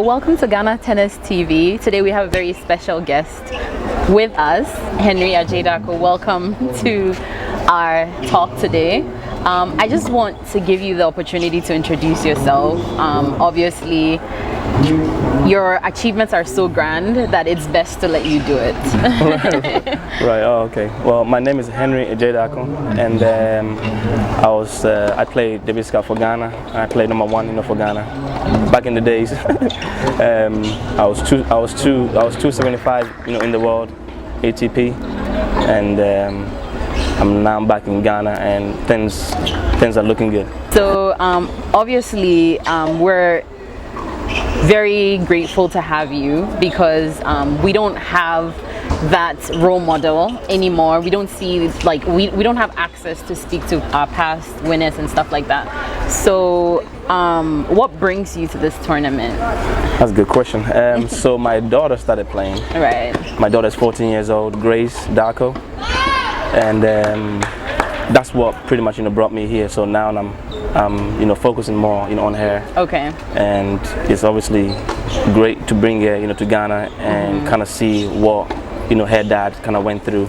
welcome to Ghana Tennis TV. Today we have a very special guest with us, Adjei Darko. Welcome to our talk today. I just want to give you the opportunity to introduce yourself. Obviously, your achievements are so grand that it's best to let you do it. Right. Oh, okay. Well, my name is Adjei Darko, and I played Davis Cup for Ghana. I played #1, for Ghana. Back in the days, I was 275, in the world, ATP, and I'm now back in Ghana, and things are looking good. So obviously, we're very grateful to have you because we don't have that role model anymore. We don't see, we don't have access to speak to our past winners and stuff like that. So what brings you to this tournament? That's a good question. So my daughter started playing. Right. My daughter's 14 years old, Grace Darko, and that's what pretty much brought me here. So now I'm focusing more on her. Okay. And it's obviously great to bring her to Ghana and kind of see what her dad kind of went through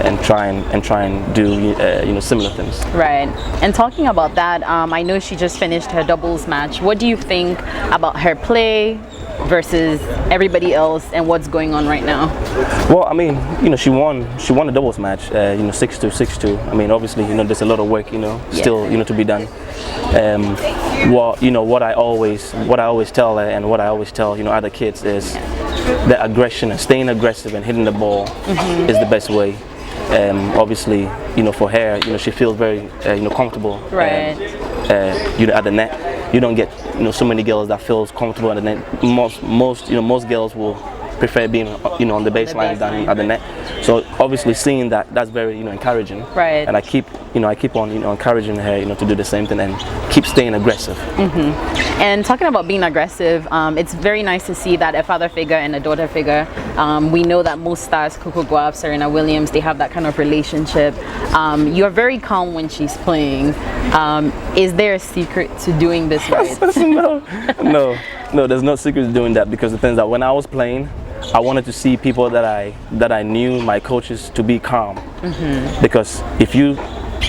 and try and do similar things. Right. And talking about that, I know she just finished her doubles match. What do you think about her play versus everybody else and what's going on right now? Well, I mean, she won the doubles match, 6-2, 6-2. I mean, obviously, there's a lot of work, still, to be done. What I always tell her and what I always tell, other kids is that aggression and staying aggressive and hitting the ball is the best way. Obviously, for her, she feels very, comfortable. Right. At the net. You don't get so many girls that feels comfortable at the net. Most girls will prefer being on the baseline than at the net. So obviously seeing that's very encouraging. Right. And I keep on encouraging her to do the same thing and keep staying aggressive. And talking about being aggressive, it's very nice to see that a father figure and a daughter figure. We know that most stars, Coco Gauff, Serena Williams, they have that kind of relationship. You're very calm when she's playing. Is there a secret to doing this right? No, there's no secret to doing that, because the thing is that when I was playing, I wanted to see people that I knew, my coaches, to be calm. Because if you,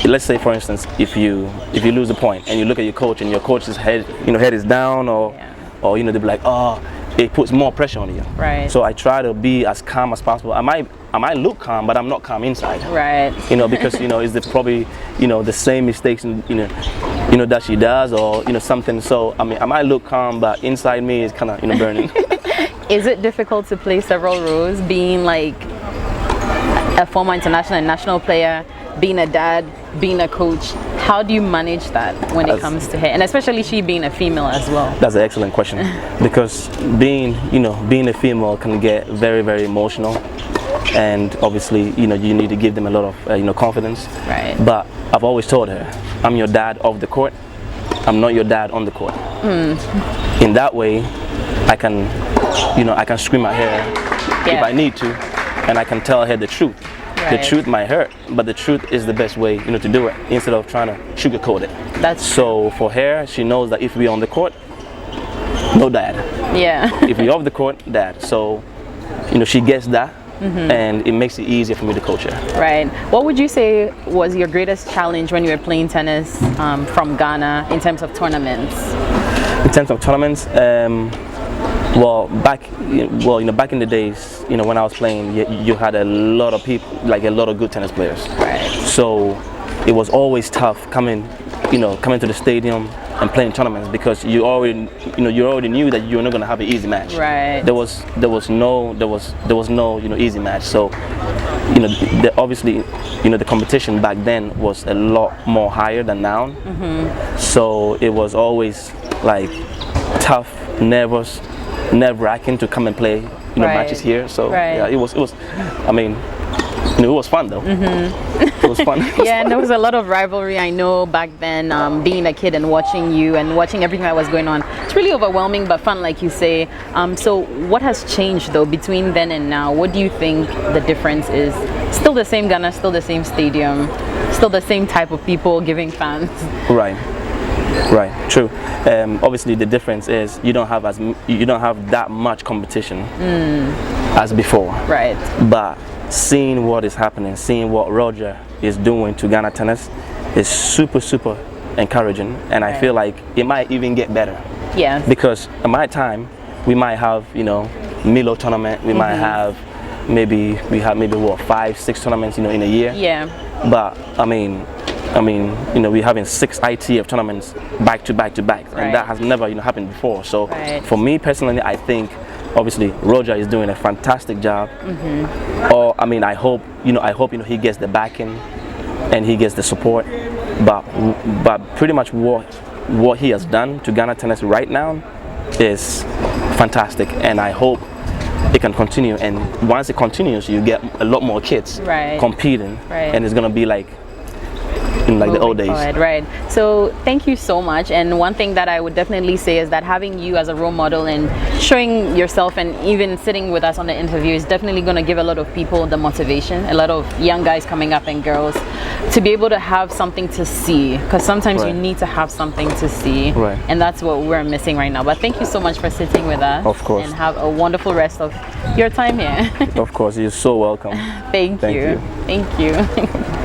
let's say for instance, if you lose a point and you look at your coach and your coach's head is down, or they'll be like, oh, it puts more pressure on you. Right. So I try to be as calm as possible. I might look calm, but I'm not calm inside. Right. Because it's probably the same mistakes that she does, or something. So I mean, I might look calm, but inside me is kind of burning. Is it difficult to play several roles, being like a former international and national player, being a dad, being a coach? How do you manage that when it comes to her, and especially she being a female as well? That's an excellent question, because being a female can get very, very emotional, and obviously you need to give them a lot of confidence. Right. But I've always told her, I'm your dad off the court, I'm not your dad on the court. In that way, I can scream at her if I need to, and I can tell her the truth. Right. The truth might hurt, but the truth is the best way to do it, instead of trying to sugarcoat it. That's so for her, she knows that if we're on the court, no dad. Yeah. If we're off the court, dad. So she gets that, and it makes it easier for me to coach her. Right. What would you say was your greatest challenge when you were playing tennis from Ghana in terms of tournaments? In terms of tournaments, back in the days, when I was playing, you had a lot of people, like a lot of good tennis players. Right. So it was always tough coming to the stadium and playing tournaments, because you already knew that you were not going to have an easy match. Right. There was no easy match. So obviously the competition back then was a lot more higher than now. So it was always like tough, nerve-wracking to come and play matches here. So yeah, it was. I mean, it was fun though. It was fun. Yeah, and there was a lot of rivalry, I know, back then, being a kid and watching you and watching everything that was going on. It's really overwhelming but fun, like you say. So what has changed though between then and now? What do you think the difference is? Still the same Ghana, still the same stadium, still the same type of people giving fans? Right. Right, true. Obviously, the difference is you don't have that much competition as before. Right. But seeing what is happening, seeing what Roger is doing to Ghana tennis, is super encouraging, and I feel like it might even get better. Yeah. Because at my time, we might have, you know, Milo tournament. We might have maybe 5-6 tournaments, you know, in a year. Yeah. But I mean, you know, we're having 6 ITF tournaments back to back, and that has never, you know, happened before. So for me personally, I think obviously Roger is doing a fantastic job. Or I mean, I hope you know he gets the backing and he gets the support. But pretty much what he has done to Ghana tennis right now is fantastic, and I hope it can continue. And once it continues, you get a lot more kids competing, and it's gonna be like in like the old days. Right. So thank you so much. And one thing that I would definitely say is that having you as a role model and showing yourself and even sitting with us on the interview is definitely going to give a lot of people the motivation, a lot of young guys coming up and girls, to be able to have something to see, because sometimes you need to have something to see, and that's what we're missing right now. But thank you so much for sitting with us. Of course. And have a wonderful rest of your time here. Of course, you're so welcome. Thank you. Thank you.